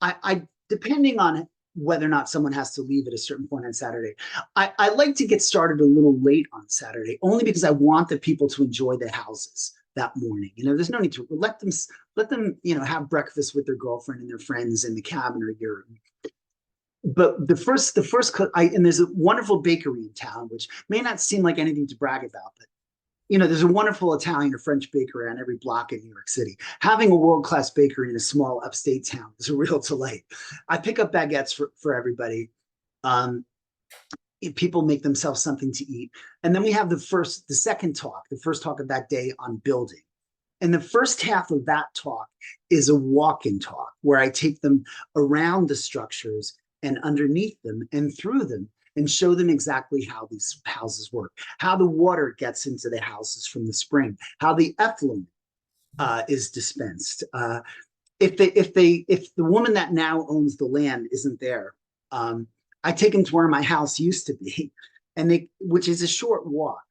I depending on whether or not someone has to leave at a certain point on Saturday, I like to get started a little late on Saturday, only because I want the people to enjoy the houses that morning. There's no need to let them have breakfast with their girlfriend and their friends in the cabin or your. But the first, and there's a wonderful bakery in town, which may not seem like anything to brag about, but there's a wonderful Italian or French bakery on every block in New York City. Having a world-class bakery in a small upstate town is a real delight. I pick up baguettes for everybody. People make themselves something to eat. And then we have the second talk, the first talk of that day on building. And the first half of that talk is a walk-in talk where I take them around the structures and underneath them and through them, and show them exactly how these houses work, how the water gets into the houses from the spring, how the effluent is dispensed. If the woman that now owns the land isn't there, I take them to where my house used to be, which is a short walk.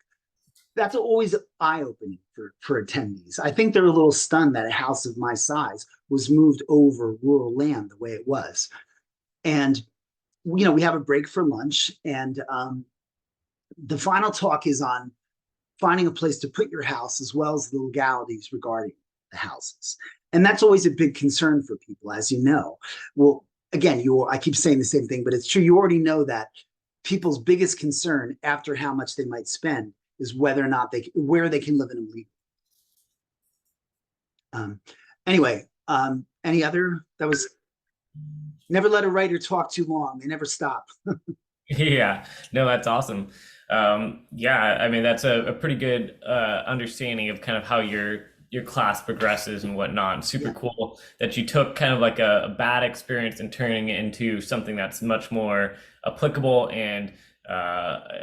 That's always eye-opening for attendees. I think they're a little stunned that a house of my size was moved over rural land the way it was. And we have a break for lunch, and the final talk is on finding a place to put your house, as well as the legalities regarding the houses. And that's always a big concern for people, as you know. Well, again, I keep saying the same thing, but it's true. You already know that people's biggest concern after how much they might spend is whether or not where they can live in them legally. Anyway, any other? That was. Never let a writer talk too long. They never stop. Yeah, no, that's awesome. Yeah, I mean that's a pretty good understanding of kind of how your class progresses and whatnot. And super cool that you took kind of like a bad experience and turning it into something that's much more applicable and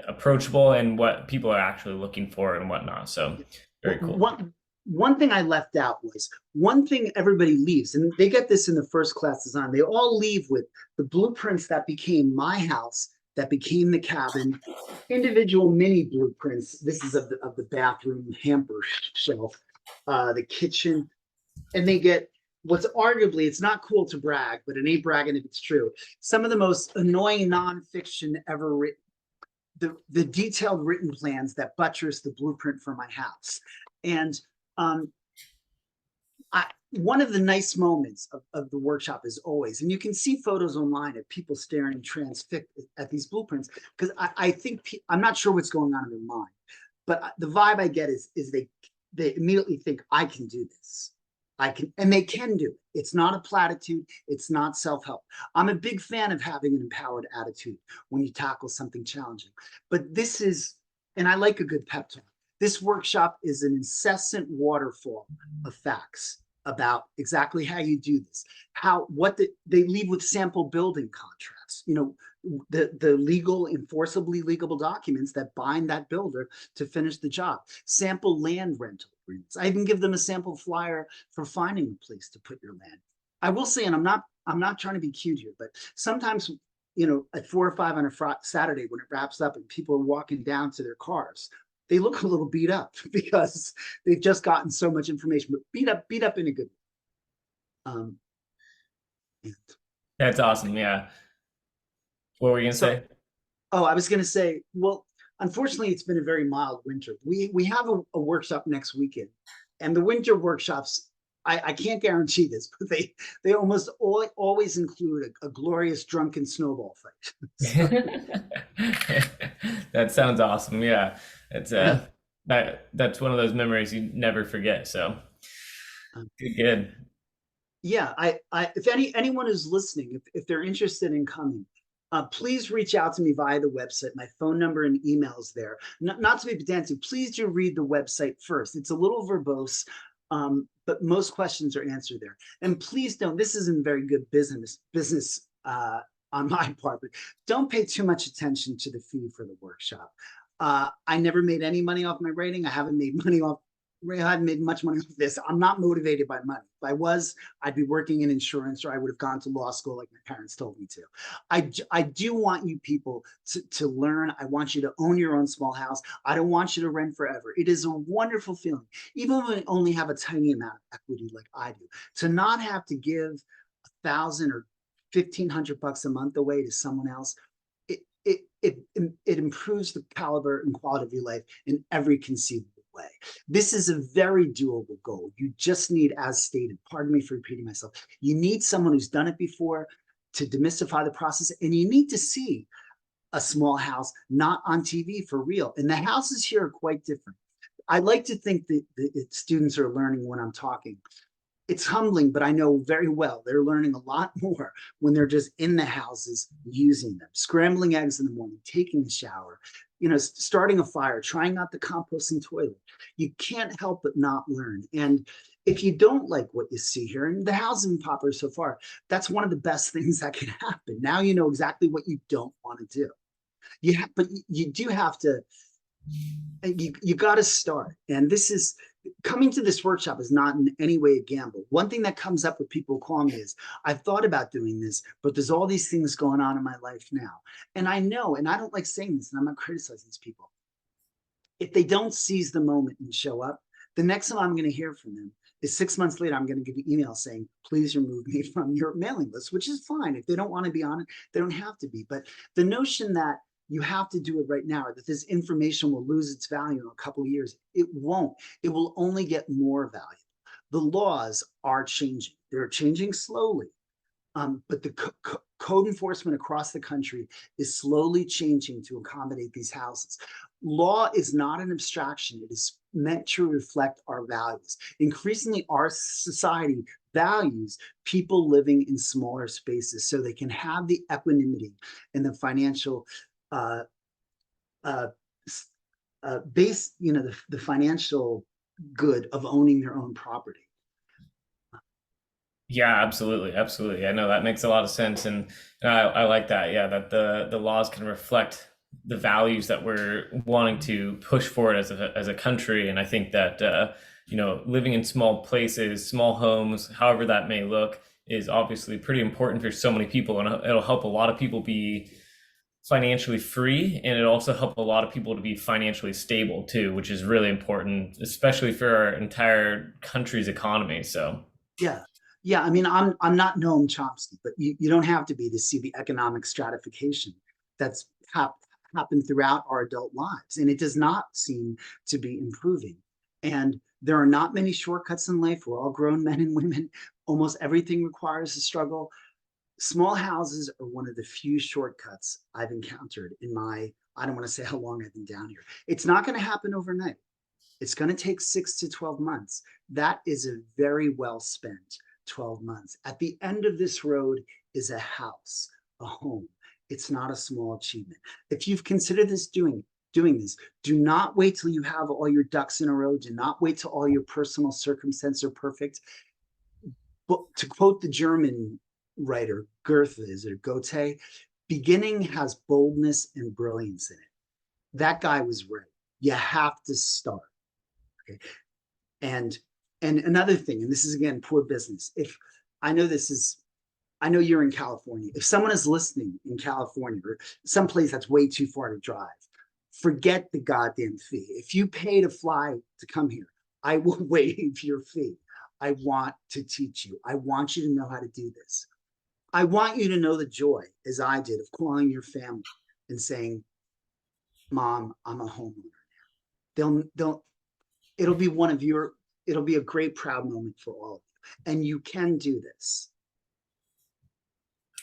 approachable and what people are actually looking for and whatnot. So very cool. One thing I left out was one thing everybody leaves, and they get this in the first class design. They all leave with the blueprints that became my house, that became the cabin, individual mini blueprints. This is of the bathroom hamper shelf, the kitchen, and they get what's arguably, it's not cool to brag, but it ain't bragging if it's true, some of the most annoying nonfiction ever written. The detailed written plans that buttress the blueprint for my house. And one of the nice moments of the workshop is always, and you can see photos online of people staring transfixed at these blueprints, because I think, I'm not sure what's going on in their mind, but the vibe I get is they immediately think, I can do this. I can, and they can do it. It's not a platitude. It's not self-help. I'm a big fan of having an empowered attitude when you tackle something challenging. But this is, and I like a good pep talk. This workshop is an incessant waterfall of facts about exactly how you do this, they leave with sample building contracts, the legal, enforceably legal documents that bind that builder to finish the job, sample land rental agreements. I even give them a sample flyer for finding a place to put your land. I will say, and I'm not trying to be cute here, but sometimes, at 4 or 5 on a Saturday when it wraps up and people are walking down to their cars, they look a little beat up because they've just gotten so much information, but beat up in a good way. That's awesome. Yeah. What were you gonna say? Oh, I was gonna say, well, unfortunately, it's been a very mild winter. We have a workshop next weekend, and the winter workshops, I can't guarantee this, but they almost always include a glorious drunken snowball fight. So, That sounds awesome. Yeah. It's yeah. that's one of those memories you never forget. So Um, good, good. yeah, if anyone is listening, if they're interested in coming, please reach out to me via the website. My phone number and emails there. Not to be pedantic, please do read the website first. It's a little verbose, but most questions are answered there. And please don't. This isn't very good business on my part, but don't pay too much attention to the fee for the workshop. I never made any money off my writing. I haven't made money off I hadn't made much money off this. I'm not motivated by money. If I was, I'd be working in insurance or I would have gone to law school like my parents told me to. I do want you people to learn. I want you to own your own small house. I don't want you to rent forever. It is a wonderful feeling, even when you only have a tiny amount of equity like I do, to not have to give 1,000 or 1,500 bucks a month away to someone else. It improves the caliber and quality of your life in every conceivable way. This is a very doable goal. You just need, as stated, pardon me for repeating myself, you need someone who's done it before to demystify the process, and you need to see a small house not on TV for real. And the houses here are quite different. I like to think that the students are learning when I'm talking. It's humbling, but I know very well they're learning a lot more when they're just in the houses using them, scrambling eggs in the morning, taking a shower, starting a fire, trying out the composting toilet. You can't help but not learn. And if you don't like what you see here, and the housing popper so far, that's one of the best things that can happen. Now you know exactly what you don't want to do. But you do have to. You got to start, and this is coming to this workshop is not in any way a gamble. One thing that comes up with people who call me is, I've thought about doing this, but there's all these things going on in my life now. And I know, and I don't like saying this, and I'm not criticizing these people. If they don't seize the moment and show up, the next time I'm going to hear from them is 6 months later, I'm going to get an email saying, please remove me from your mailing list, which is fine. If they don't want to be on it, they don't have to be. But the notion that you have to do it right now, or that this information will lose its value in a couple of years, it won't. It will only get more value. The laws are changing. They're changing slowly. But the code enforcement across the country is slowly changing to accommodate these houses. Law is not an abstraction. It is meant to reflect our values. Increasingly, our society values people living in smaller spaces so they can have the equanimity and the financial uh, uh, base, the financial good of owning their own property. Yeah, absolutely, absolutely. I know that makes a lot of sense, and I like that. Yeah, that the laws can reflect the values that we're wanting to push forward as a country. And I think that living in small places, small homes, however that may look, is obviously pretty important for so many people, and it'll help a lot of people be financially free, and it also help a lot of people to be financially stable too, which is really important, especially for our entire country's economy. So. Yeah. Yeah. I mean, I'm not Noam Chomsky, but you don't have to be to see the economic stratification that's happened throughout our adult lives. And it does not seem to be improving. And there are not many shortcuts in life. We're all grown men and women. Almost everything requires a struggle. Small houses are one of the few shortcuts I've encountered in I don't want to say how long I've been down here. It's not going to happen overnight. It's going to take 6 to 12 months. That is a very well spent 12 months. At the end of this road is a house, a home. It's not a small achievement. If you've considered doing this, do not wait till you have all your ducks in a row. Do not wait till all your personal circumstances are perfect. But to quote the German writer Goethe, is it Goethe? Beginning has boldness and brilliance in it. That guy was right. You have to start. Okay. And another thing, and this is again poor business. If I know this is, I know you're in California. If someone is listening in California or someplace that's way too far to drive, forget the goddamn fee. If you pay to fly to come here, I will waive your fee. I want to teach you. I want you to know how to do this. I want you to know the joy, as I did, of calling your family and saying, Mom, I'm a homeowner. They'll it'll be one of your, it'll be a great proud moment for all of you. and you can do this.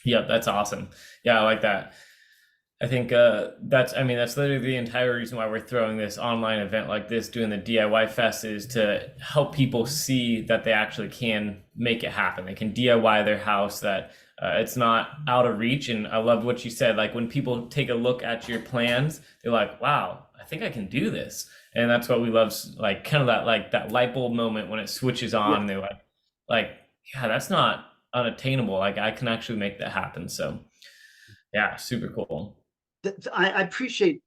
Yep, that's awesome. Yeah, I like that. I think I mean, that's literally the entire reason why we're throwing this online event like this, doing the DIY Fest, is to help people see that they actually can make it happen. They can DIY their house, that it's not out of reach. And I loved what you said. Like when people take a look at your plans, they're like, wow, I think I can do this. And that's what we love, like kind of that, like that light bulb moment when it switches Yeah. on and they're like, yeah, that's not unattainable. Like I can actually make that happen. So yeah, super cool. I appreciate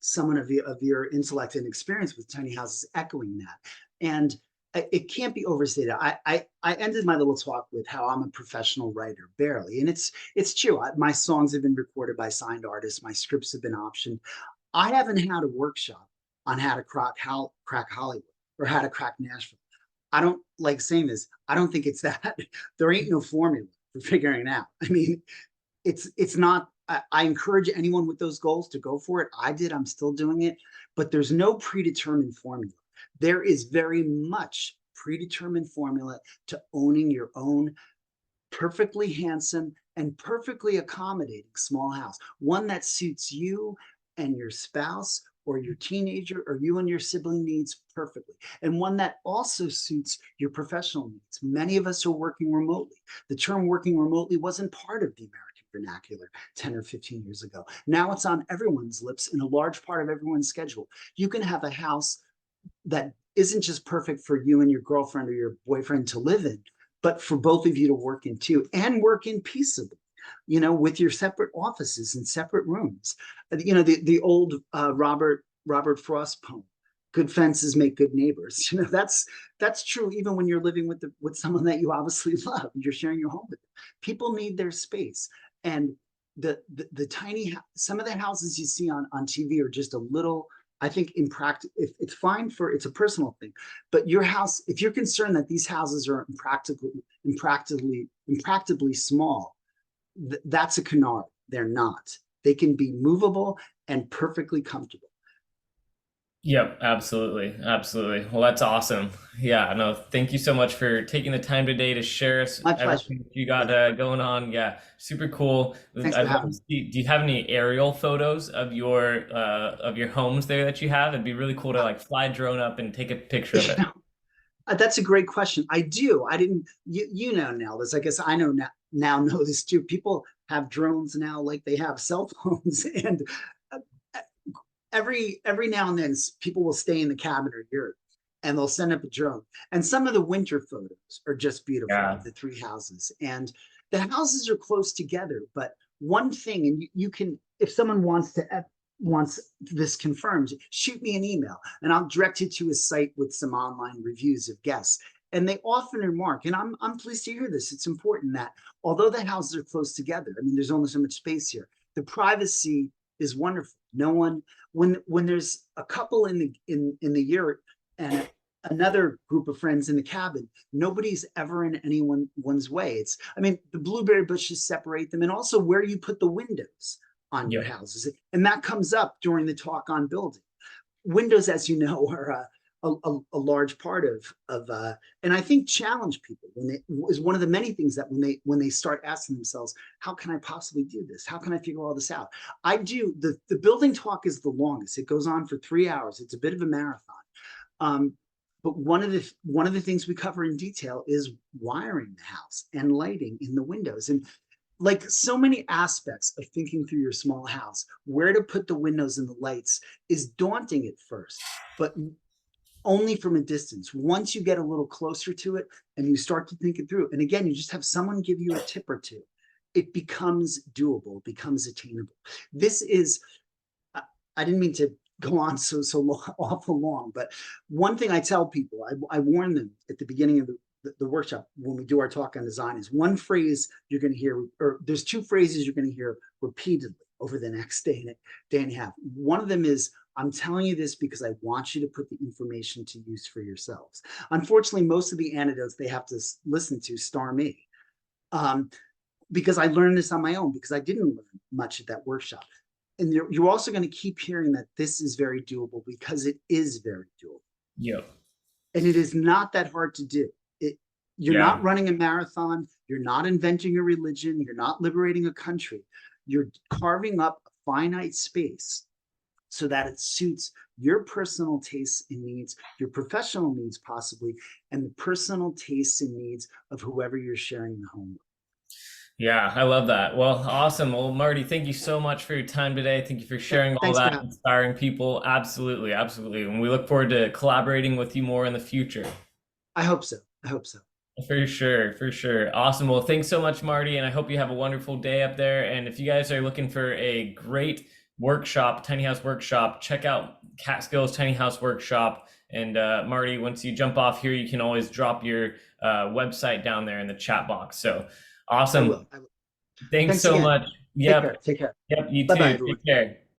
someone of your intellect and experience with tiny houses echoing that, and it can't be overstated. I ended my little talk with how I'm a professional writer, barely, and it's true. My songs have been recorded by signed artists. My scripts have been optioned. I haven't had a workshop on how to crack Hollywood or how to crack Nashville. I don't like saying this. I don't think it's that. There ain't no formula for figuring it out. I mean, it's not. I encourage anyone with those goals to go for it. I did. I'm still doing it, but there's no predetermined formula. There is very much predetermined formula to owning your own perfectly handsome and perfectly accommodating small house, one that suits you and your spouse or your teenager or you and your sibling needs perfectly, and one that also suits your professional needs. Many of us are working remotely. The term working remotely wasn't part of the American vernacular 10 or 15 years ago. Now it's on everyone's lips and a large part of everyone's schedule. You can have a house that isn't just perfect for you and your girlfriend or your boyfriend to live in, but for both of you to work in too, and work in peaceably, with your separate offices and separate rooms. The old Robert Frost poem, "Good fences make good neighbors." That's true even when you're living with someone that you obviously love. You're sharing your home with them. People need their space, and the tiny some of the houses you see on TV are just a little. I think in practice, it's fine it's a personal thing, but your house, if you're concerned that these houses are impracticably small, that's a canard. They're not. They can be movable and perfectly comfortable. Yep, absolutely. Absolutely. Well, that's awesome. Yeah, no, thank you so much for taking the time today to share us My pleasure. everything you got Yeah. going on. Yeah, super cool. Thanks for I'd love to having me. see, do you have any aerial photos of your homes there that you have? It'd be really cool to like fly a drone up and take a picture of You it. know, that's a great question. I do. I didn't. Now this. I guess I know know this too. People have drones now, like they have cell phones, and uh, every now and then people will stay in the cabin or yurt and they'll send up a drone, and some of the winter photos are just beautiful Yeah. of the three houses, and the houses are close together, but one thing, and you can, if someone wants this confirmed, shoot me an email and I'll direct you to a site with some online reviews of guests. And they often remark, and I'm pleased to hear this, it's important that although the houses are close together, I mean, there's only so much space here, the privacy is wonderful. No one, when there's a couple in the yurt and another group of friends in the cabin, nobody's ever in anyone's way. It's, I mean, the blueberry bushes separate them, and also where you put the windows on your Yep. houses, and that comes up during the talk on building. Windows, as you know, are a large part of and I think challenge people when they is one of the many things that when they start asking themselves, how can I possibly do this? How can I figure all this out? I do. The building talk is the longest. It goes on for 3 hours. It's a bit of a marathon. Um, but one of the things we cover in detail is wiring the house and lighting in the windows, and like so many aspects of thinking through your small house, where to put the windows and the lights is daunting at first, but only from a distance. Once you get a little closer to it and you start to think it through, and again, you just have someone give you a tip or two, it becomes doable, becomes attainable. This is, I didn't mean to go on so awful long, but one thing I tell people, I warn them at the beginning of the workshop when we do our talk on design, is one phrase you're going to hear, or there's two phrases you're going to hear repeatedly over the next day and a half. One of them is, I'm telling you this because I want you to put the information to use for yourselves. Unfortunately, most of the anecdotes they have to listen to star me, um, because I learned this on my own, because I didn't learn much at that workshop. And you're also going to keep hearing that this is very doable, because it is very doable. Yep. And it is not that hard to do. You're Yeah. not running a marathon. You're not inventing a religion. You're not liberating a country. You're carving up a finite space so that it suits your personal tastes and needs, your professional needs, possibly, and the personal tastes and needs of whoever you're sharing the home with. Yeah, I love that. Well, awesome. Well, Marty, thank you so much for your time today. Thank you for Yeah, sharing all thanks for that, having me. inspiring people. Absolutely, absolutely. And we look forward to collaborating with you more in the future. I hope so. I hope so. For sure, for sure. Awesome. Well, thanks so much, Marty, and I hope you have a wonderful day up there. And if you guys are looking for a great workshop, tiny house workshop, check out Catskills Tiny House Workshop. And Marty, once you jump off here, you can always drop your website down there in the chat box. So I awesome. will. I will. Thanks Thanks so again. much. Take care. Yep. Take care. Yep. You Bye bye, too. everyone. Take care.